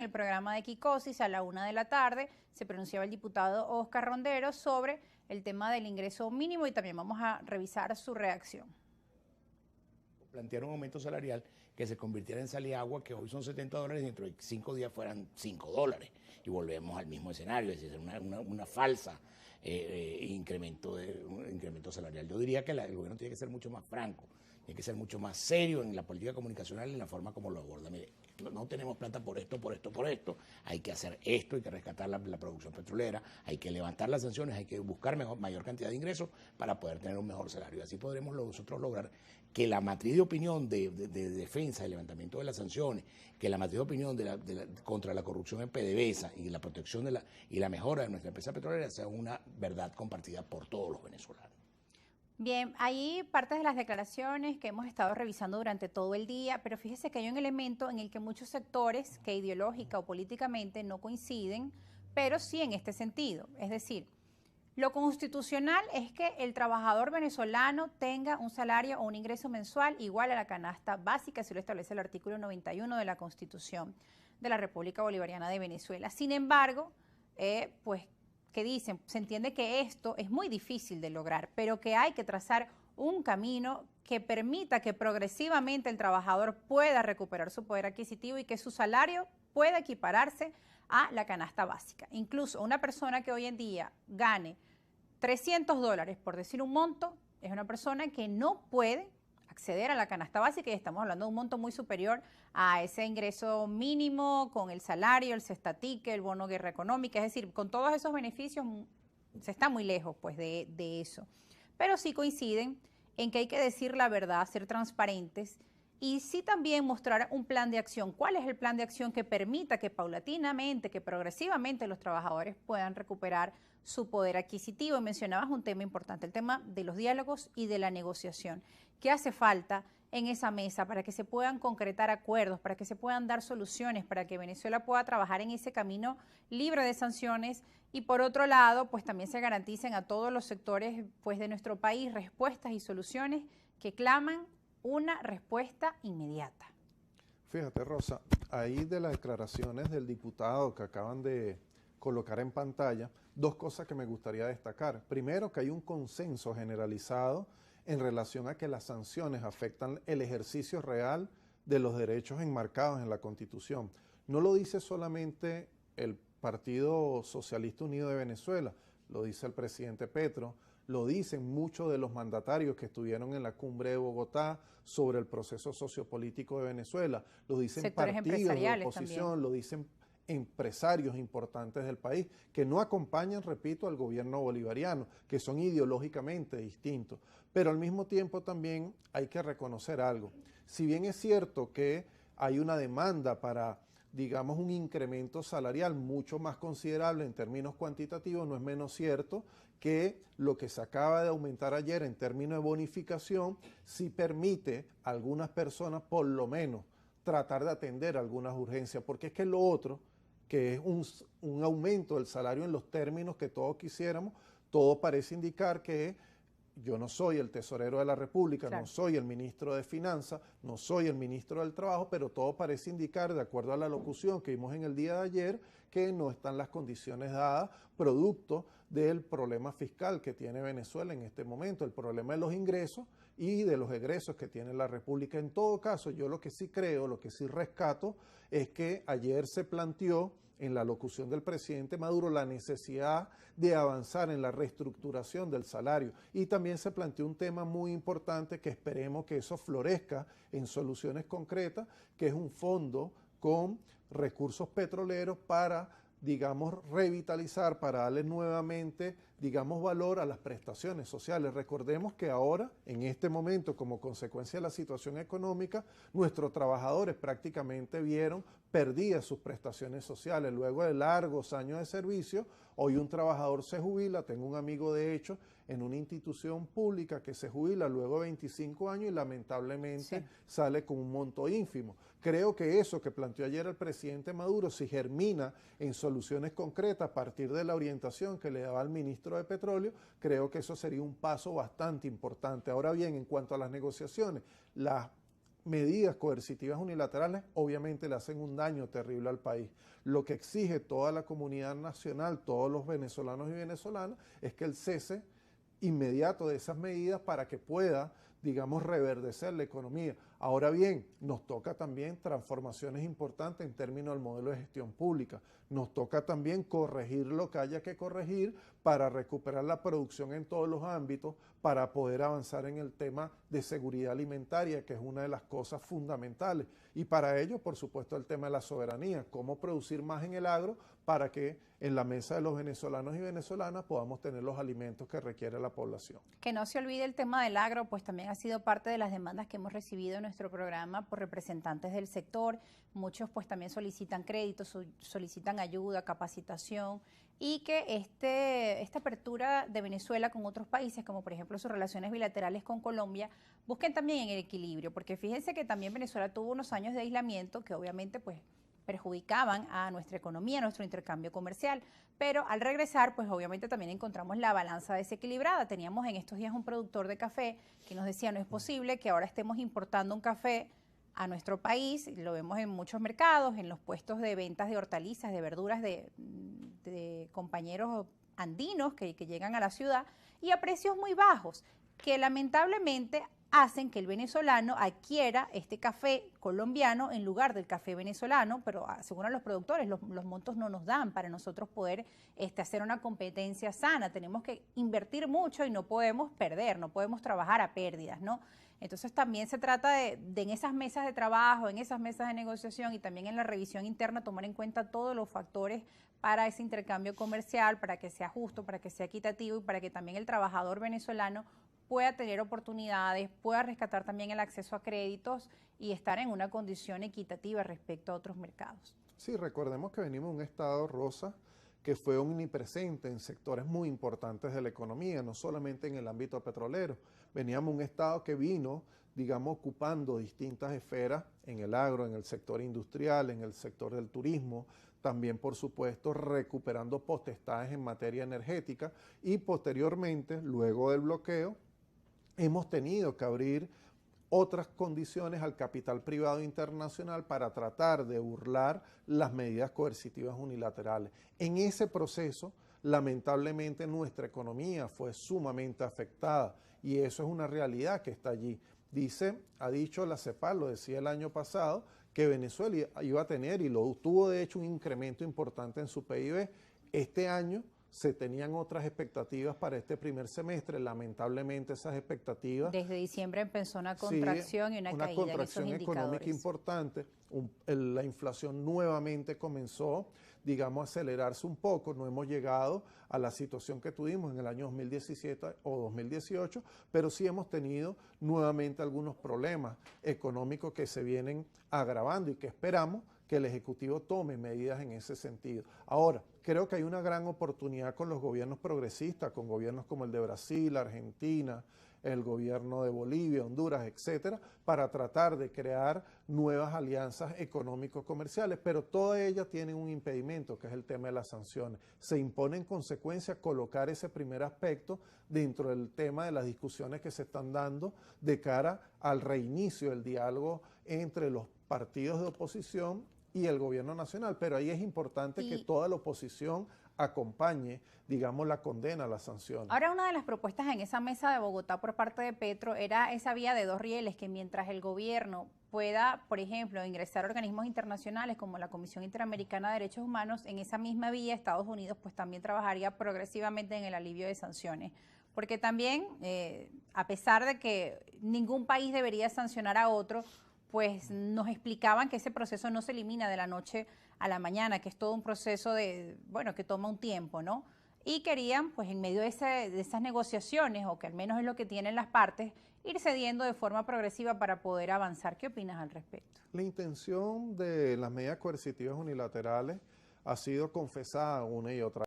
el programa de Kikosis a la 1 de la tarde se pronunciaba el diputado Oscar Rondero sobre el tema del ingreso mínimo y también vamos a revisar su reacción. Plantear un aumento salarial que se convirtiera en sal y agua, que hoy son $70, dentro de 5 días fueran $5. Y volvemos al mismo escenario, es decir, una falsa incremento salarial. Yo diría que el gobierno tiene que ser mucho más franco, tiene que ser mucho más serio en la política comunicacional y en la forma como lo aborda. Mire, no tenemos plata por esto, hay que hacer esto, hay que rescatar la producción petrolera, hay que levantar las sanciones, hay que buscar mayor cantidad de ingresos para poder tener un mejor salario. Así podremos nosotros lograr que la matriz de opinión de defensa, de levantamiento de las sanciones, que la matriz de opinión contra la corrupción en PDVSA y la protección y la mejora de nuestra empresa petrolera sea una verdad compartida por todos los venezolanos. Bien, hay partes de las declaraciones que hemos estado revisando durante todo el día, pero fíjese que hay un elemento en el que muchos sectores que ideológica o políticamente no coinciden, pero sí en este sentido. Es decir, lo constitucional es que el trabajador venezolano tenga un salario o un ingreso mensual igual a la canasta básica, así lo establece el artículo 91 de la Constitución de la República Bolivariana de Venezuela. Sin embargo, que dicen, se entiende que esto es muy difícil de lograr, pero que hay que trazar un camino que permita que progresivamente el trabajador pueda recuperar su poder adquisitivo y que su salario pueda equipararse a la canasta básica. Incluso una persona que hoy en día gane $300, por decir un monto, es una persona que no puede acceder a la canasta básica y estamos hablando de un monto muy superior a ese ingreso mínimo con el salario, el cestatique, el bono guerra económica, es decir, con todos esos beneficios se está muy lejos pues de eso. Pero sí coinciden en que hay que decir la verdad, ser transparentes y sí también mostrar un plan de acción. ¿Cuál es el plan de acción que permita que paulatinamente, que progresivamente los trabajadores puedan recuperar su poder adquisitivo? Y mencionabas un tema importante, el tema de los diálogos y de la negociación. ¿Qué hace falta en esa mesa para que se puedan concretar acuerdos, para que se puedan dar soluciones, para que Venezuela pueda trabajar en ese camino libre de sanciones y por otro lado, pues también se garanticen a todos los sectores pues, de nuestro país respuestas y soluciones que claman una respuesta inmediata? Fíjate, Rosa, ahí de las declaraciones del diputado que acaban de colocar en pantalla, dos cosas que me gustaría destacar. Primero, que hay un consenso generalizado en relación a que las sanciones afectan el ejercicio real de los derechos enmarcados en la Constitución. No lo dice solamente el Partido Socialista Unido de Venezuela, lo dice el presidente Petro, lo dicen muchos de los mandatarios que estuvieron en la cumbre de Bogotá sobre el proceso sociopolítico de Venezuela, lo dicen sectores partidos de oposición, también. lo dicen empresarios importantes del país que no acompañan, repito, al gobierno bolivariano, que son ideológicamente distintos. Pero al mismo tiempo también hay que reconocer algo. Si bien es cierto que hay una demanda para, digamos, un incremento salarial mucho más considerable en términos cuantitativos, no es menos cierto que lo que se acaba de aumentar ayer en términos de bonificación sí permite a algunas personas por lo menos tratar de atender algunas urgencias, porque es que lo otro, que es un aumento del salario en los términos que todos quisiéramos, todo parece indicar que yo no soy el tesorero de la República, claro, no soy el ministro de Finanzas, no soy el ministro del Trabajo, pero todo parece indicar, de acuerdo a la locución que vimos en el día de ayer, que no están las condiciones dadas producto del problema fiscal que tiene Venezuela en este momento, el problema de los ingresos y de los egresos que tiene la República. En todo caso, yo lo que sí creo, lo que sí rescato, es que ayer se planteó en la locución del presidente Maduro la necesidad de avanzar en la reestructuración del salario y también se planteó un tema muy importante que esperemos que eso florezca en soluciones concretas, que es un fondo con recursos petroleros para, digamos, revitalizar, para darle nuevamente, digamos, valor a las prestaciones sociales. Recordemos que ahora, en este momento, como consecuencia de la situación económica, nuestros trabajadores prácticamente vieron perdidas sus prestaciones sociales. Luego de largos años de servicio, hoy un trabajador se jubila, tengo un amigo de hecho en una institución pública que se jubila luego de 25 años y lamentablemente sale con un monto ínfimo. Creo que eso que planteó ayer el presidente Maduro, si germina en soluciones concretas a partir de la orientación que le daba el ministro de Petróleo, creo que eso sería un paso bastante importante. Ahora bien, en cuanto a las negociaciones, las medidas coercitivas unilaterales obviamente le hacen un daño terrible al país. Lo que exige toda la comunidad nacional, todos los venezolanos y venezolanas, es que el cese inmediato de esas medidas para que pueda, digamos, reverdecer la economía. Ahora bien, nos toca también transformaciones importantes en términos del modelo de gestión pública. Nos toca también corregir lo que haya que corregir para recuperar la producción en todos los ámbitos, para poder avanzar en el tema de seguridad alimentaria, que es una de las cosas fundamentales. Y para ello, por supuesto, el tema de la soberanía, cómo producir más en el agro para que en la mesa de los venezolanos y venezolanas podamos tener los alimentos que requiere la población. Que no se olvide el tema del agro, pues también ha sido parte de las demandas que hemos recibido en nuestro programa por representantes del sector. Muchos pues también solicitan créditos, solicitan ayuda, capacitación, y que esta apertura de Venezuela con otros países, como por ejemplo sus relaciones bilaterales con Colombia, busquen también en el equilibrio, porque fíjense que también Venezuela tuvo unos años de aislamiento que obviamente pues perjudicaban a nuestra economía, a nuestro intercambio comercial, pero al regresar, pues obviamente también encontramos la balanza desequilibrada. Teníamos en estos días un productor de café que nos decía, no es posible que ahora estemos importando un café a nuestro país, lo vemos en muchos mercados, en los puestos de ventas de hortalizas, de verduras de compañeros andinos que llegan a la ciudad, y a precios muy bajos, que lamentablemente hacen que el venezolano adquiera este café colombiano en lugar del café venezolano, pero según a los productores los montos no nos dan para nosotros poder hacer una competencia sana. Tenemos que invertir mucho y no podemos perder, no podemos trabajar a pérdidas, ¿no? Entonces también se trata de en esas mesas de trabajo, en esas mesas de negociación y también en la revisión interna tomar en cuenta todos los factores para ese intercambio comercial, para que sea justo, para que sea equitativo y para que también el trabajador venezolano pueda tener oportunidades, pueda rescatar también el acceso a créditos y estar en una condición equitativa respecto a otros mercados. Sí, recordemos que venimos de un estado rosa que fue omnipresente en sectores muy importantes de la economía, no solamente en el ámbito petrolero. Veníamos de un estado que vino, digamos, ocupando distintas esferas en el agro, en el sector industrial, en el sector del turismo, también, por supuesto, recuperando potestades en materia energética y posteriormente, luego del bloqueo, hemos tenido que abrir otras condiciones al capital privado internacional para tratar de burlar las medidas coercitivas unilaterales. En ese proceso, lamentablemente, nuestra economía fue sumamente afectada y eso es una realidad que está allí. Ha dicho la CEPAL, lo decía el año pasado, que Venezuela iba a tener, y lo tuvo de hecho, un incremento importante en su PIB. Este año se tenían otras expectativas para este primer semestre. Lamentablemente esas expectativas... Desde diciembre empezó una contracción y una caída en esos indicadores. Una contracción económica importante. La inflación nuevamente comenzó, digamos, a acelerarse un poco. No hemos llegado a la situación que tuvimos en el año 2017 o 2018, pero sí hemos tenido nuevamente algunos problemas económicos que se vienen agravando y que esperamos que el Ejecutivo tome medidas en ese sentido. Ahora, creo que hay una gran oportunidad con los gobiernos progresistas, con gobiernos como el de Brasil, Argentina, el gobierno de Bolivia, Honduras, etcétera, para tratar de crear nuevas alianzas económico-comerciales, pero todas ellas tienen un impedimento, que es el tema de las sanciones. Se impone en consecuencia colocar ese primer aspecto dentro del tema de las discusiones que se están dando de cara al reinicio del diálogo entre los partidos de oposición y el gobierno nacional, pero ahí es importante que toda la oposición acompañe, digamos, la condena a las sanciones. Ahora, una de las propuestas en esa mesa de Bogotá por parte de Petro era esa vía de dos rieles, que mientras el gobierno pueda, por ejemplo, ingresar a organismos internacionales como la Comisión Interamericana de Derechos Humanos, en esa misma vía Estados Unidos pues también trabajaría progresivamente en el alivio de sanciones. Porque también, a pesar de que ningún país debería sancionar a otro, pues nos explicaban que ese proceso no se elimina de la noche a la mañana, que es todo un proceso que toma un tiempo, ¿no? Y querían, pues en medio de esas negociaciones, o que al menos es lo que tienen las partes, ir cediendo de forma progresiva para poder avanzar. ¿Qué opinas al respecto? La intención de las medidas coercitivas unilaterales ha sido confesada una y otra